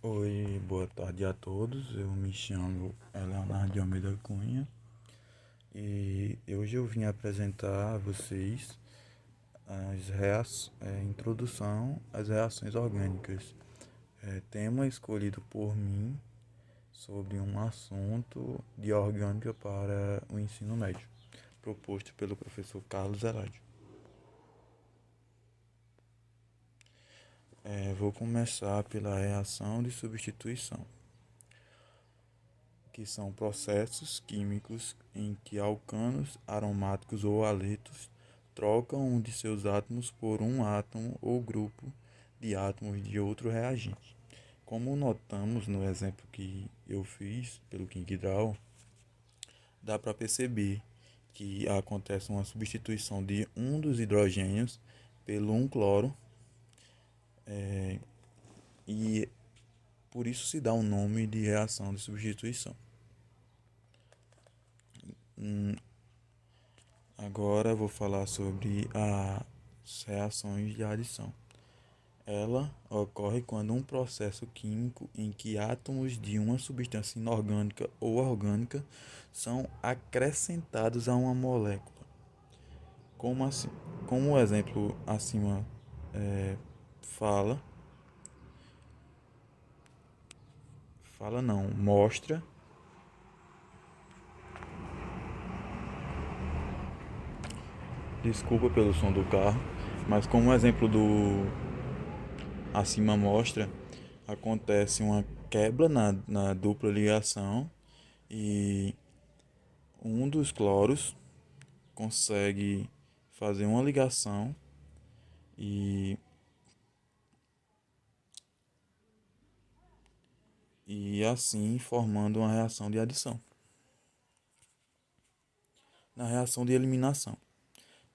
Oi, boa tarde a todos. Eu me chamo Leonardo de Almeida Cunha e hoje eu vim apresentar a vocês introdução às reações orgânicas. Tema escolhido por mim sobre um assunto de orgânica para o ensino médio, proposto pelo professor Carlos Eladio. Vou começar pela reação de substituição, que são processos químicos em que alcanos aromáticos ou haletos trocam um de seus átomos por um átomo ou grupo de átomos de outro reagente. Como notamos no exemplo que eu fiz pelo Kingdraw, dá para perceber que acontece uma substituição de um dos hidrogênios pelo um cloro, e por isso se dá o nome de reação de substituição. Agora vou falar sobre as reações de adição. Ela ocorre quando um processo químico em que átomos de uma substância inorgânica ou orgânica são acrescentados a uma molécula. Como, assim, como o exemplo acima fala, mostra. Desculpa pelo som do carro, mas como o exemplo do acima mostra, acontece uma quebra na dupla ligação e um dos cloros consegue fazer uma ligação e, e assim formando uma reação de adição. Na reação de eliminação,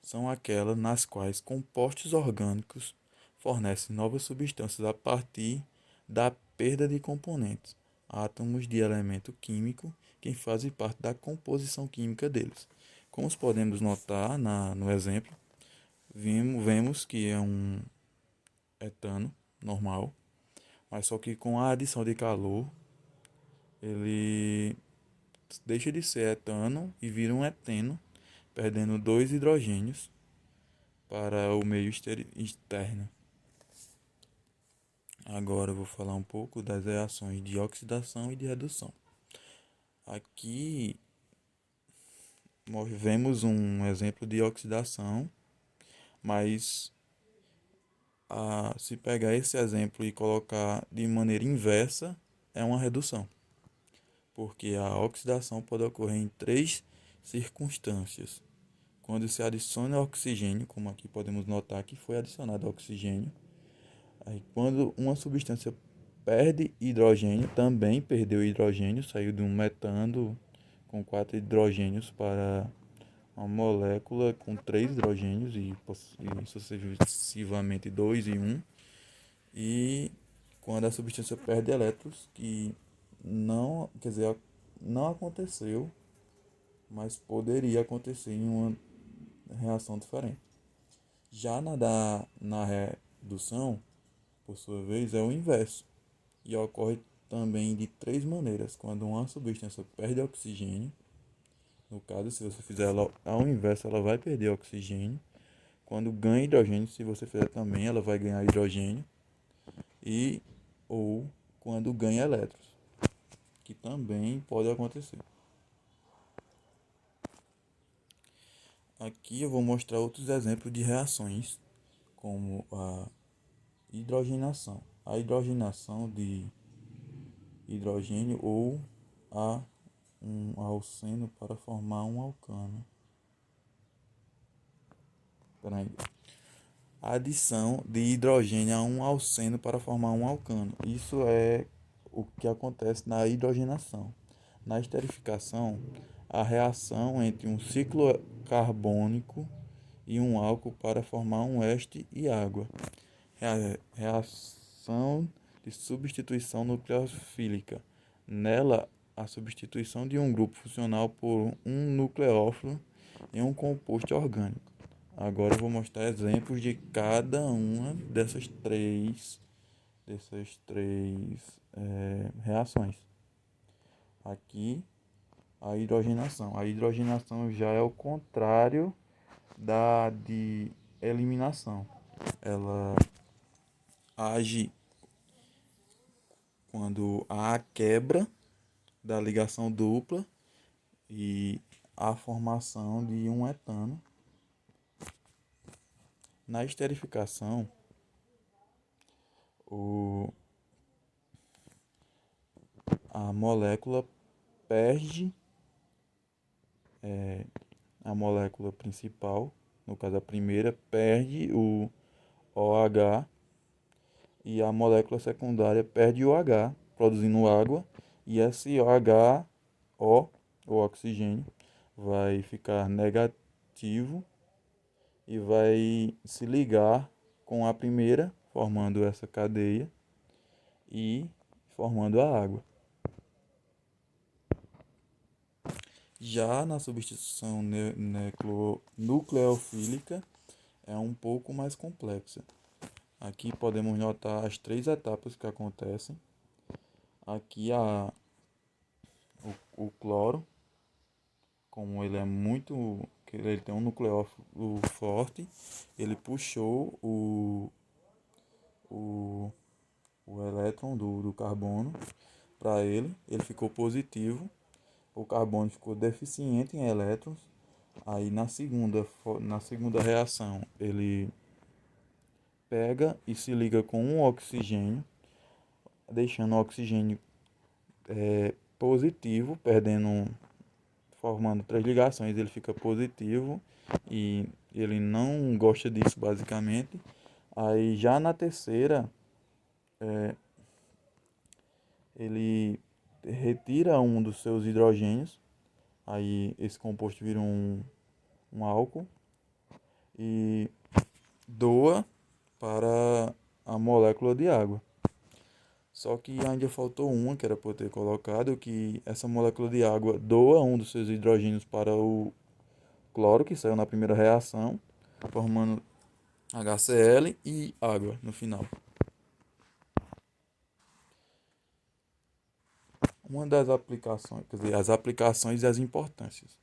são aquelas nas quais compostos orgânicos fornecem novas substâncias a partir da perda de componentes, átomos de elemento químico que fazem parte da composição química deles. Como podemos notar no exemplo, vemos que é um etano normal, mas só que com a adição de calor, ele deixa de ser etano e vira um eteno, perdendo dois hidrogênios para o meio externo. Agora eu vou falar um pouco das reações de oxidação e de redução. Aqui vemos um exemplo de oxidação, mas se pegar esse exemplo e colocar de maneira inversa, é uma redução, porque a oxidação pode ocorrer em três circunstâncias. Quando se adiciona oxigênio, como aqui podemos notar que foi adicionado oxigênio, aí quando uma substância perde hidrogênio, também perdeu hidrogênio, saiu de um metano com 4 hidrogênios para uma molécula com 3 hidrogênios e sucessivamente 2 e 1. E quando a substância perde elétrons, que não, quer dizer, não aconteceu, mas poderia acontecer em uma reação diferente. Já na redução, por sua vez, é o inverso e ocorre também de três maneiras. Quando uma substância perde oxigênio, no caso, se você fizer ela ao inverso, ela vai perder oxigênio. Quando ganha hidrogênio, se você fizer também, ela vai ganhar hidrogênio. E ou quando ganha elétrons, que também pode acontecer. Aqui eu vou mostrar outros exemplos de reações, como a hidrogenação. A hidrogenação de hidrogênio ou a um alceno para formar um alcano. Peraí. A adição de hidrogênio a um alceno para formar um alcano. Isso é o que acontece na hidrogenação. Na esterificação, a reação entre um ciclo carbônico e um álcool para formar um éster e água. Reação de substituição nucleofílica. Nela, a substituição de um grupo funcional por um nucleófilo em um composto orgânico. Agora eu vou mostrar exemplos de cada uma dessas três dessas três reações. Aqui, a hidrogenação. A hidrogenação já é o contrário da de eliminação. Ela age quando há a quebra da ligação dupla e a formação de um etano. Na esterificação, a molécula perde a molécula principal, no caso a primeira, perde o OH e a molécula secundária perde o H, produzindo água, e esse OH, o oxigênio, vai ficar negativo e vai se ligar com a primeira, formando essa cadeia e formando a água. Já na substituição nucleofílica é um pouco mais complexa. Aqui podemos notar as três etapas que acontecem. Aqui o cloro, como ele é muito, ele tem um nucleófilo forte, ele puxou o elétron do carbono para ele ficou positivo, o carbono ficou deficiente em elétrons. Aí na segunda reação ele pega e se liga com um oxigênio, deixando o oxigênio positivo, formando três ligações, ele fica positivo e ele não gosta disso basicamente. Aí já na terceira, ele retira um dos seus hidrogênios, aí esse composto vira um álcool e doa para a molécula de água. Só que ainda faltou uma que era para eu ter colocado, que essa molécula de água doa um dos seus hidrogênios para o cloro, que saiu na primeira reação, formando HCl e água no final. Uma das aplicações, quer dizer, as aplicações e as importâncias.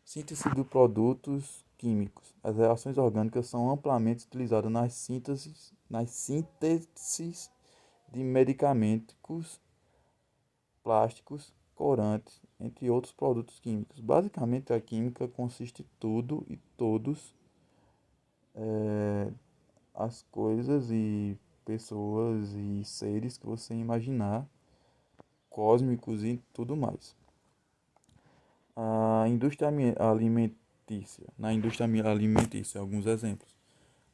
Síntese de produtos químicos. As reações orgânicas são amplamente utilizadas nas sínteses de medicamentos, plásticos, corantes, entre outros produtos químicos. Basicamente, a química consiste em tudo e todos as coisas e pessoas e seres que você imaginar, cósmicos e tudo mais. A indústria alimentícia. Na indústria alimentícia, alguns exemplos.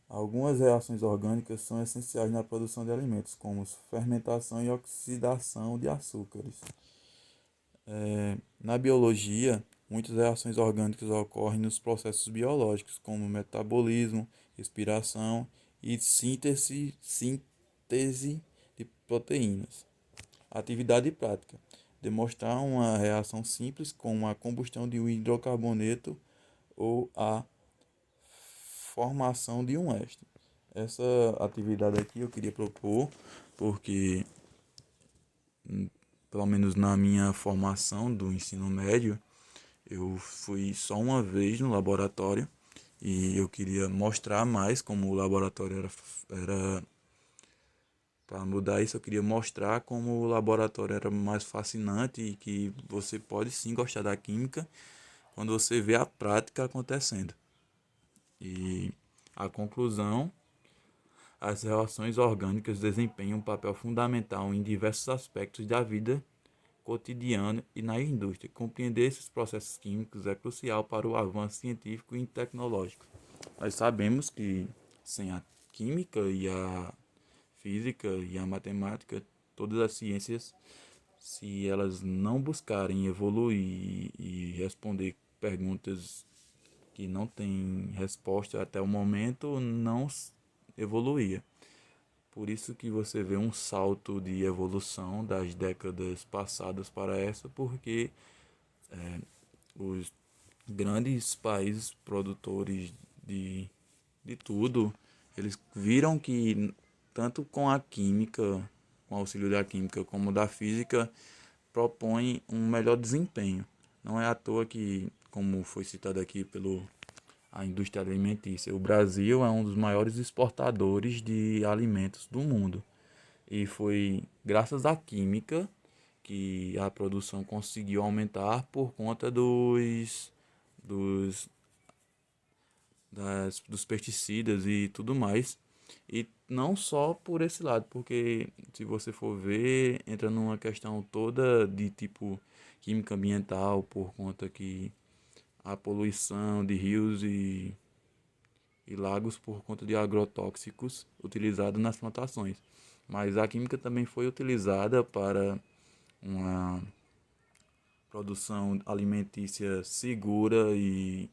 Algumas reações orgânicas são essenciais na produção de alimentos, como fermentação e oxidação de açúcares. Na biologia, muitas reações orgânicas ocorrem nos processos biológicos, como metabolismo, respiração e síntese de proteínas. Atividade prática. Demonstrar uma reação simples como a combustão de um hidrocarboneto ou a formação de um éster. Essa atividade aqui eu queria propor porque, pelo menos na minha formação do ensino médio, eu fui só uma vez no laboratório e eu queria mostrar mais como o laboratório era para mudar isso, eu queria mostrar como o laboratório era mais fascinante e que você pode sim gostar da química quando você vê a prática acontecendo. E a conclusão, as relações orgânicas desempenham um papel fundamental em diversos aspectos da vida cotidiana e na indústria. Compreender esses processos químicos é crucial para o avanço científico e tecnológico. Nós sabemos que sem a química e a física e a matemática, todas as ciências, se elas não buscarem evoluir e responder perguntas que não têm resposta até o momento, não evoluía. Por isso que você vê um salto de evolução das décadas passadas para essa, porque os grandes países produtores de tudo, eles viram que tanto com a química, com o auxílio da química, como da física, propõe um melhor desempenho. Não é à toa que, como foi citado aqui pelo a indústria alimentícia, o Brasil é um dos maiores exportadores de alimentos do mundo. E foi graças à química que a produção conseguiu aumentar por conta dos, dos pesticidas e tudo mais. E não só por esse lado, porque se você for ver, entra numa questão toda de tipo química ambiental, por conta que a poluição de rios e lagos por conta de agrotóxicos utilizados nas plantações. Mas a química também foi utilizada para uma produção alimentícia segura e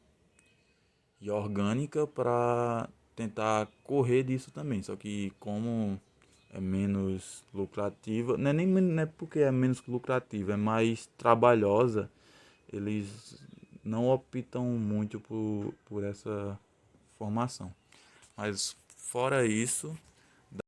orgânica para tentar correr disso também. Só que como é menos lucrativa, não é porque é menos lucrativa, é mais trabalhosa, eles não optam muito por essa formação. Mas fora isso,